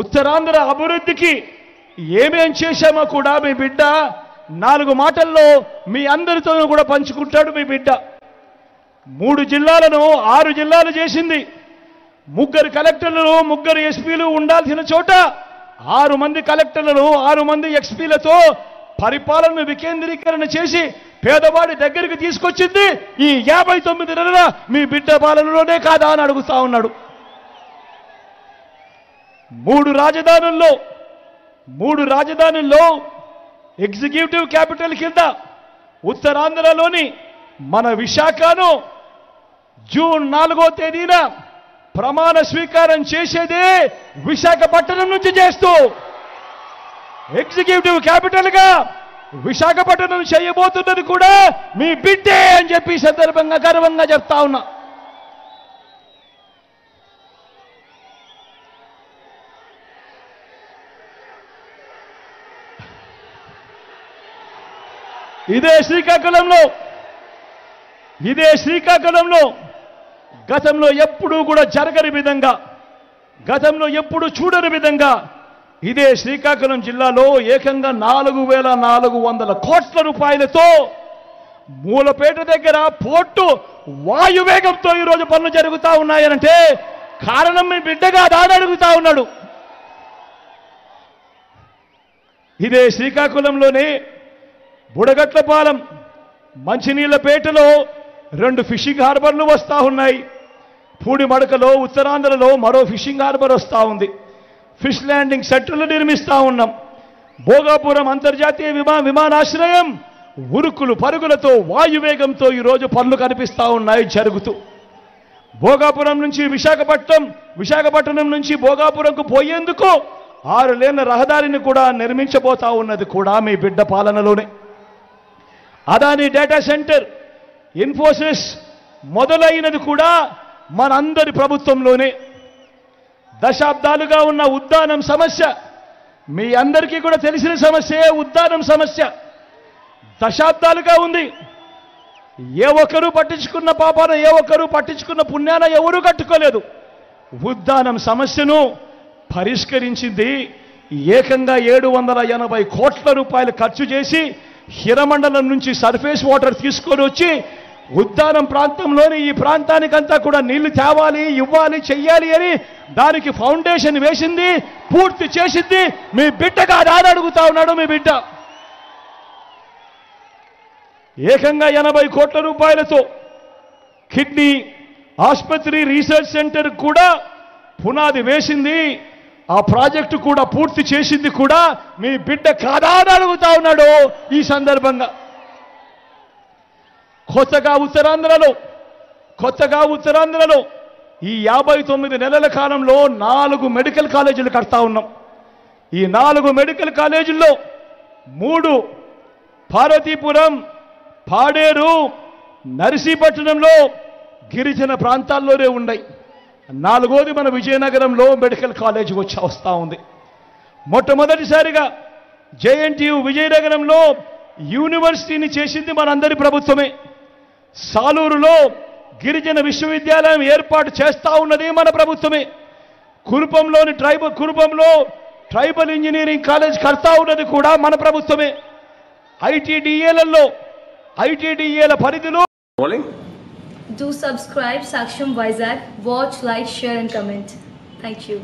ఉత్తరాంధ్ర అభివృద్ధికి ఏమేం చేశామో కూడా మీ బిడ్డ 4 మాటల్లో మీ అందరితోనూ కూడా పంచుకుంటాడు మీ బిడ్డ. 3 జిల్లాలను 6 జిల్లాలు చేసింది. 3 కలెక్టర్లు 3 ఎస్పీలు ఉండాల్సిన చోట 6 మంది కలెక్టర్లను 6 మంది ఎస్పీలతో పరిపాలనను వికేంద్రీకరణ చేసి పేదవాడి దగ్గరికి తీసుకొచ్చింది ఈ 59 నెలల మీ బిడ్డ పాలనలోనే కాదా అని అడుగుతా ఉన్నాడు. 3 రాజధానుల్లో ఎగ్జిక్యూటివ్ క్యాపిటల్ కింద ఉత్తరాంధ్రలోని మన విశాఖను జూన్ 4వ తేదీన ప్రమాణ స్వీకారం చేసేదే విశాఖపట్నం నుంచి చేస్తూ ఎగ్జిక్యూటివ్ క్యాపిటల్ గా విశాఖపట్నం చేయబోతున్నది కూడా మీ బిడ్డే అని చెప్పి సందర్భంగా గర్వంగా చెప్తా ఉన్నా. ఇదే శ్రీకాకుళంలో గతంలో ఎప్పుడూ కూడా జరగని విధంగా, గతంలో ఎప్పుడు చూడని విధంగా ఇదే శ్రీకాకుళం జిల్లాలో ఏకంగా 4,400 కోట్ల రూపాయలతో మూలపేట దగ్గర పోర్టు వాయువేగంతో ఈరోజు పనులు జరుగుతూ ఉన్నాయనంటే కారణం మీ బిడ్డగా దాని అడుగుతా ఉన్నాడు. ఇదే శ్రీకాకుళంలోనే బుడగట్లపాలెం మంచినీళ్లపేటలో 2 ఫిషింగ్ హార్బర్లు వస్తూ ఉన్నాయి. పూడిమడకలో ఉత్తరాంధ్రలో మరో ఫిషింగ్ హార్బర్ వస్తూ ఉంది. ఫిష్ ల్యాండింగ్ సెంటర్లు నిర్మిస్తూ ఉన్నాం. భోగాపురం అంతర్జాతీయ విమానాశ్రయం ఉరుకులు పరుగులతో వాయువేగంతో ఈరోజు పనులు కనిపిస్తూ ఉన్నాయి జరుగుతూ. భోగాపురం నుంచి విశాఖపట్నం నుంచి భోగాపురంకు పోయేందుకు 6 లేన్ల రహదారిని కూడా నిర్మించబోతా ఉన్నది కూడా మీ బిడ్డ పాలనలోనే. అదాని డేటా సెంటర్, ఇన్ఫోసిస్ మొదలైనది కూడా మనందరి ప్రభుత్వంలోనే. దశాబ్దాలుగా ఉన్న ఉద్దానం సమస్య మీ అందరికీ కూడా తెలిసిన సమస్యే. ఉద్దానం సమస్య దశాబ్దాలుగా ఉంది. ఏ ఒక్కరూ పట్టించుకున్న పాపాన, ఏ ఒక్కరూ పట్టించుకున్న పుణ్యాన ఎవరూ కట్టుకోలేదు. ఉద్దానం సమస్యను పరిష్కరించింది ఏకంగా 780 కోట్ల రూపాయలు ఖర్చు చేసి హిరమండలం నుంచి సర్ఫేస్ వాటర్ తీసుకొని వచ్చి ఉద్దానం ప్రాంతంలోని ఈ ప్రాంతానికంతా కూడా నీళ్లు తేవాలి, ఇవ్వాలి, చెయ్యాలి అని దానికి ఫౌండేషన్ వేసింది, పూర్తి చేసింది మీ బిడ్డగా దాని అడుగుతా ఉన్నాడు మీ బిడ్డ. ఏకంగా 80 కోట్ల రూపాయలతో కిడ్నీ ఆసుపత్రి రీసెర్చ్ సెంటర్ కూడా పునాది వేసింది. ఆ ప్రాజెక్టు కూడా పూర్తి చేసింది కూడా మీ బిడ్డ కాదా అని అడుగుతా ఉన్నాడు ఈ సందర్భంగా. కొత్తగా ఉత్తరాంధ్రలో ఈ 59 నెలల కాలంలో 4 మెడికల్ కాలేజీలు కడతా ఉన్నాం. ఈ 4 మెడికల్ కాలేజీల్లో 3 పార్వతీపురం, పాడేరు, నర్సీపట్నంలో గిరిజన ప్రాంతాల్లోనే ఉన్నాయి. 4వది మన విజయనగరంలో మెడికల్ కాలేజ్ వస్తూ ఉంది. మొట్టమొదటిసారిగా జేఎన్టీయు విజయనగరంలో యూనివర్సిటీని చేసింది మనందరి ప్రభుత్వమే. సాలూరులో గిరిజన విశ్వవిద్యాలయం ఏర్పాటు చేస్తా ఉన్నది మన ప్రభుత్వమే. కురుపంలో ట్రైబల్ ఇంజనీరింగ్ కాలేజ్ కడతా ఉన్నది కూడా మన ప్రభుత్వమే. ఐటీడీఏల పరిధిలో. Do subscribe Saksham Vizag. Watch, like, share and comment. Thank you.